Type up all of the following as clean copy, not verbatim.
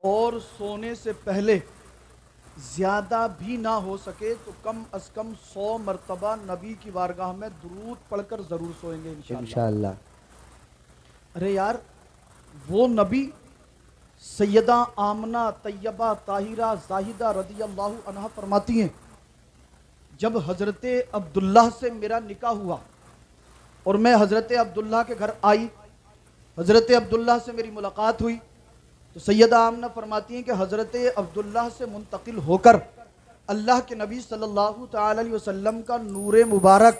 और सोने से पहले ज़्यादा भी ना हो सके तो कम अज़ कम 100 मरतबा नबी की बारगाह में दुरूद पढ़कर ज़रूर सोएंगे इंशाअल्लाह। अरे यार, वो नबी सैयदा आमना तैयबा ताहिरा जाहिदा रदियल्लाहु अन्हा फरमाती हैं, जब हज़रत अब्दुल्लाह से मेरा निकाह हुआ और मैं हज़रत अब्दुल्लाह के घर आई, हज़रत अब्दुल्लाह से मेरी मुलाकात हुई तो सैयदा आमना फरमाती हैं कि हज़रत अब्दुल्लाह से मुंतकिल होकर अल्लाह के नबी सल्लल्लाहु तआला अलैहि वसल्लम का नूरे मुबारक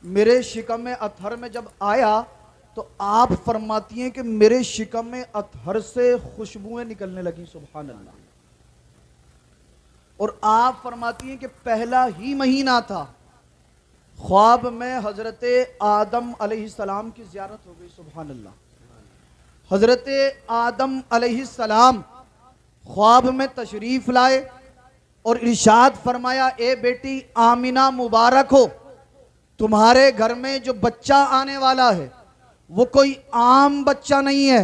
मेरे शिकम अतहर में जब आया तो आप फरमाती हैं कि मेरे शिकम अतहर से खुशबुएं निकलने लगी। सुभान अल्लाह। और आप फरमाती हैं कि पहला ही महीना था, ख्वाब में हज़रत आदम अलैहिस्सलाम की ज़ियारत हो गई। सुभान अल्लाह। हज़रत आदम अलैहिस्सलाम ख्वाब में तशरीफ़ लाए और इरशाद फरमाया, ए बेटी आमिना मुबारक हो, तुम्हारे घर में जो बच्चा आने वाला है वो कोई आम बच्चा नहीं है,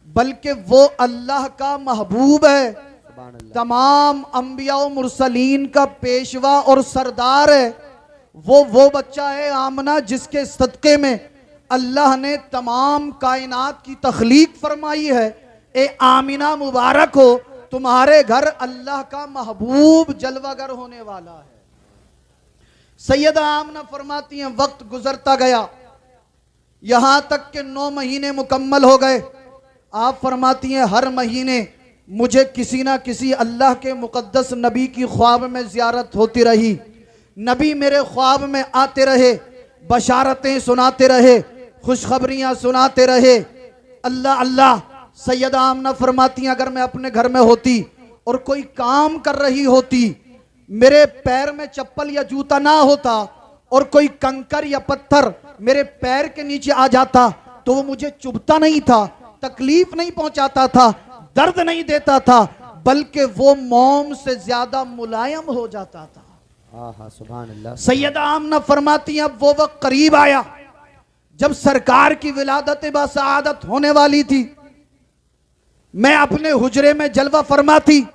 बल्कि वो अल्लाह का महबूब है, तमाम अंबिया और मुरसलीन का पेशवा और सरदार है। वो बच्चा है आमना जिसके सदक़े में अल्लाह ने तमाम कायनात की तख्लीक फरमाई है। ए आमिना मुबारक हो, तुम्हारे घर अल्लाह का महबूब जलवागर होने वाला है। सैयदा आमना फरमाती हैं, वक्त गुजरता गया, यहां तक के 9 महीने मुकम्मल हो गए। आप फरमाती हैं, हर महीने मुझे किसी ना किसी अल्लाह के मुकद्दस नबी की ख्वाब में ज़ियारत होती रही। नबी मेरे ख्वाब में आते रहे, बशारतें सुनाते रहे, खुशखबरियां सुनाते रहे। अल्लाह अल्लाह। सैयदा आमना फरमाती हैं, अगर मैं अपने घर में होती और कोई काम कर रही होती, मेरे पैर में चप्पल या जूता ना होता और कोई कंकर या पत्थर मेरे पैर के नीचे आ जाता तो वो मुझे चुभता नहीं था, तकलीफ नहीं पहुंचाता था, दर्द नहीं देता था, बल्कि वो मोम से ज्यादा मुलायम हो जाता था। सुभान अल्लाह। सैयदा आमना फरमाती हैं, अब वो वक्त करीब आया जब सरकार की विलादत बासआदत होने वाली थी। मैं अपने हुजरे में जलवा फरमा थी।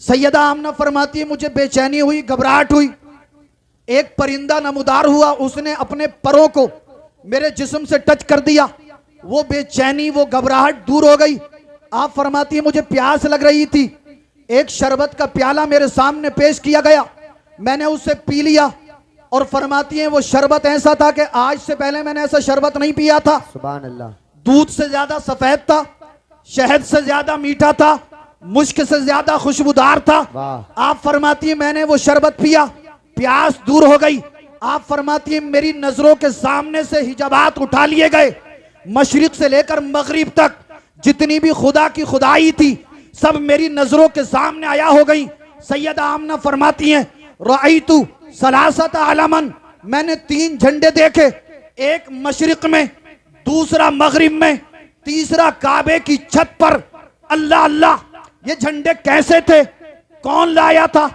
सैयदा आमना फरमाती है, मुझे बेचैनी हुई, घबराहट हुई। एक परिंदा नमूदार हुआ, उसने अपने परों को मेरे जिस्म से टच कर दिया। वो बेचैनी, वो घबराहट दूर हो गई। आप फरमाती है, मुझे प्यास लग रही थी, एक शरबत का प्याला मेरे सामने पेश किया गया, मैंने उसे पी लिया। और फरमाती है, वो शरबत ऐसा था कि आज से पहले मैंने ऐसा शरबत नहीं पिया था। सुभान अल्लाह। दूध से ज्यादा सफेद था, शहद से ज्यादा मीठा था, मुश्क से ज्यादा खुशबूदार था। आप फरमाती है, मैंने वो शरबत पिया, प्यास दूर हो गई। आप फरमाती है, मेरी नजरों के सामने से हिजाबात उठा लिए गए। मशरिक से लेकर मगरिब तक जितनी भी खुदा की खुदाई थी सब मेरी नजरों के सामने आया हो गई। सैयदा आमना फरमाती हैं, रअयतु सलासत आलमन, मैंने 3 झंडे देखे, एक मशरिक में, दूसरा मगरिब में, तीसरा काबे की छत पर। अल्लाह अल्लाह, ये झंडे कैसे थे, कौन लाया था,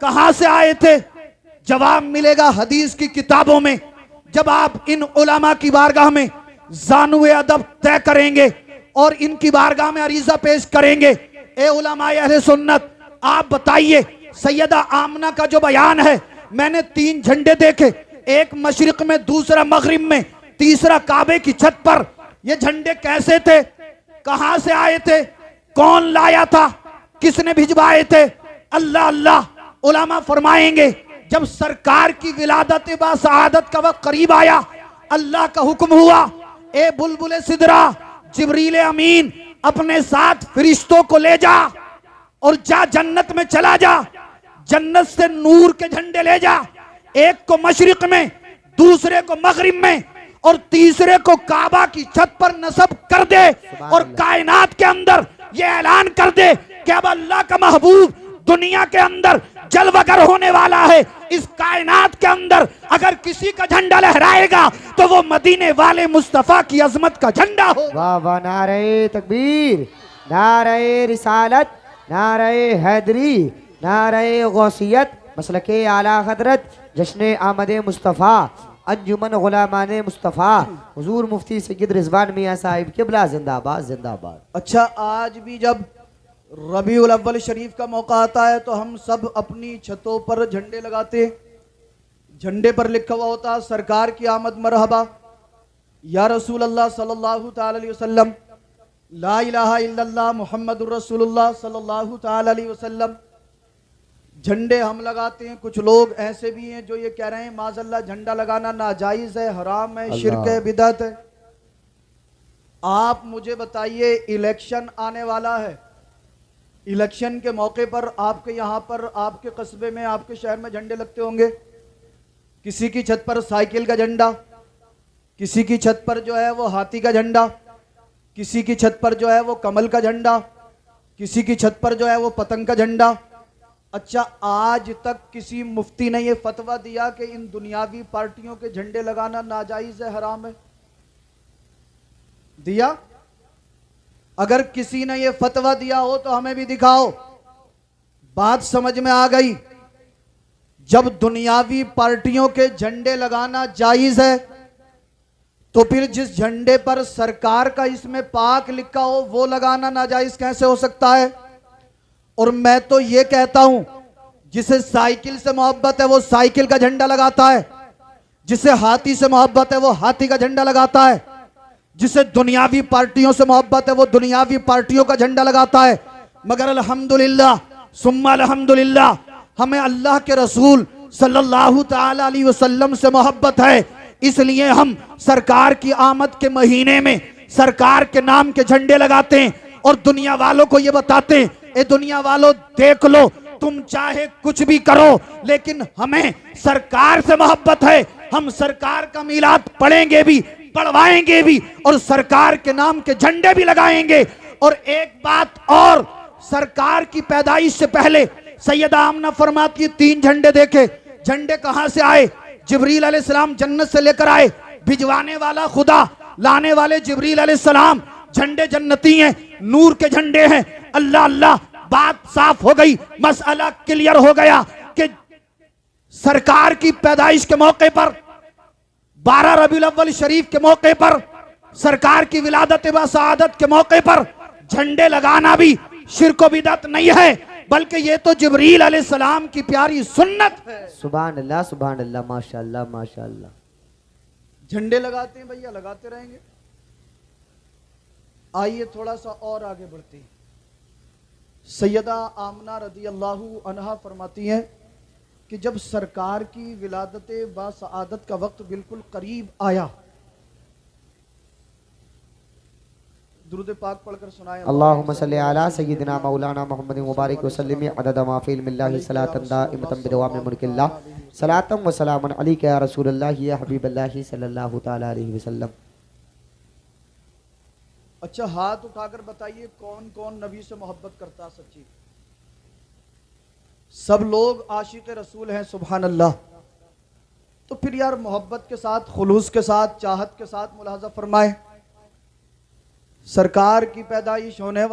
कहां से आए थे? जवाब मिलेगा हदीस की किताबों में। जब आप इन उलमा की बारगाह में ज़ानुए अदब तय करेंगे और इनकी बारगाह में अरीज़ा पेश करेंगे, ए उलमा अहले सुन्नत, आप बताइए, सैयदा आमना का जो बयान है, मैंने 3 झंडे देखे, एक मशरिक में, दूसरा मगरिब में, तीसरा काबे की छत पर। ये झंडे कैसे थे, कहां से आए थे, कौन लाया था, किसने भिजवाए थे? अल्लाह अल्लाह। उलमा फरमाएंगे, जब सरकार की विलादत बासआदत का वक्त करीब आया, अल्लाह का हुक्म हुआ, ए बुलबुल सिदरा, जिब्रील अमीन, अपने साथ फरिश्तों को ले जा और जा जन्नत में चला जा, जन्नत से नूर के झंडे ले जा, एक को मशरिक में, दूसरे को मगरिब में और तीसरे को काबा की छत पर नस्ब कर दे और कायनात के अंदर ये ऐलान कर दे कि अब अल्लाह का महबूब दुनिया के अंदर जलवागर होने वाला है। इस कायनात के अंदर अगर किसी का झंडा लहराएगा तो वो मदीने वाले मुस्तफा की अजमत का झंडा हो। वाह वाह, नारे तकबीर, नारे रिसालत, नारे हैदरी, नारे गौसियत, मसलके आला हजरत, जश्न आमद मुस्तफ़ा, अंजुमन गुलामान मुस्तफ़ा हुजूर मुफ्ती सैयद रिजवान मियां साहिब किबला जिंदाबाद जिंदाबाद। अच्छा, आज भी जब रबीउल अव्वल शरीफ का मौका आता है तो हम सब अपनी छतों पर झंडे लगाते हैं। झंडे पर लिखा हुआ होता है सरकार की आमद मरहबा या रसूल अल्लाह सल्लल्लाहु ताला अलैहि वसल्लम, ला इलाहा इल्लल्लाह मुहम्मदुर रसूलुल्लाह सल्लल्लाहु ताला अलैहि वसल्लम। झंडे हम लगाते हैं। कुछ लोग ऐसे भी हैं जो ये कह रहे हैं माज़अल्लाह झंडा लगाना नाजायज है, हराम है, शिर्क है, बिदअत है। आप मुझे बताइए, इलेक्शन आने वाला है, इलेक्शन के मौके पर आपके यहाँ पर, आपके कस्बे में, आपके शहर में झंडे लगते होंगे। किसी की छत पर साइकिल का झंडा, किसी की छत पर जो है वो हाथी का झंडा, किसी की छत पर जो है वो कमल का झंडा, किसी की छत पर जो है वो पतंग का झंडा। अच्छा, आज तक किसी मुफ्ती ने ये फतवा दिया कि इन दुनियावी पार्टियों के झंडे लगाना नाजायज है, हराम है? दिया? अगर किसी ने ये फतवा दिया हो तो हमें भी दिखाओ। बात समझ में आ गई? जब दुनियावी पार्टियों के झंडे लगाना जायज है तो फिर जिस झंडे पर सरकार का इसमें पाक लिखा हो वो लगाना नाजायज कैसे हो सकता है? और मैं तो ये कहता हूं, जिसे साइकिल से मोहब्बत है वो साइकिल का झंडा लगाता है, जिसे हाथी से मोहब्बत है वो हाथी का झंडा लगाता है, जिसे दुनियावी पार्टियों से मोहब्बत है वो दुनियावी पार्टियों का झंडा लगाता है। मगर अल्हम्दुलिल्लाह सुम्मा अल्हम्दुलिल्लाह, हमें अल्लाह के रसूल सल्लल्लाहु ताला अलैहि वसल्लम से मोहब्बत है, इसलिए हम सरकार की आमद के महीने में सरकार के नाम के झंडे लगाते हैं और दुनिया वालों को ये बताते हैं, ए दुनिया वालों देख लो, तुम चाहे कुछ भी करो लेकिन हमें सरकार से मोहब्बत है, हम सरकार का मीलाद पढ़ेंगे भी, पढ़वाएंगे भी और सरकार के नाम के झंडे भी लगाएंगे। और एक बात और, सरकार की पैदाइश से पहले सैयदा आमना फरमाती है 3 झंडे देखे। झंडे कहां से आए? जिब्रील अलैहिस्सलाम जन्नत से लेकर आए, भिजवाने वाला खुदा, लाने वाले जिब्रील अलैहिस्सलाम। झंडे जन्नती हैं, नूर के झंडे हैं। अल्लाह अल्लाह, बात साफ हो गई, मसला क्लियर हो गया कि सरकार की पैदाइश के मौके पर 12 रबीउल अव्वल शरीफ के मौके पर, सरकार की विलादत व सआदत के मौके पर झंडे लगाना भी शिर्क व बिदअत नहीं है, बल्कि ये तो जिब्रील अलैहिस्सलाम की प्यारी सुन्नत है। सुभान अल्लाह, माशाअल्लाह माशाअल्लाह। झंडे लगाते हैं भैया, लगाते रहेंगे। आइए थोड़ा सा और आगे बढ़ते हैं। सैयदा आमना रदी अल्लाहु अन्हा फरमाती हैं कि जब सरकार की विलादत व सआदत का वक्त बिल्कुल करीब आया, दुरूद पाक पढ़कर सुनाए। अल्लाहुम्मा सल्ली अला सय्यिदिना मौलाना मुहम्मद मुबारक वसल्लम अदद मा फी इल्मिल्लाहि सलातन दाइमतन बिदवाम मुल्किल्लाह सलातन व सलामन अलैका या रसूलल्लाह या हबीबल्लाह सल्लल्लाहु ताला अलैहि वसल्लम। अच्छा, हाथ उठाकर बताइए कौन कौन नबी से मोहब्बत करता सच्ची? सब लोग आशिक रसूल हैं, सुभान अल्लाह। तो फिर यार मोहब्बत के साथ, खुलूस के साथ, चाहत के साथ मुलाहजा फरमाए, सरकार की पैदाइश होने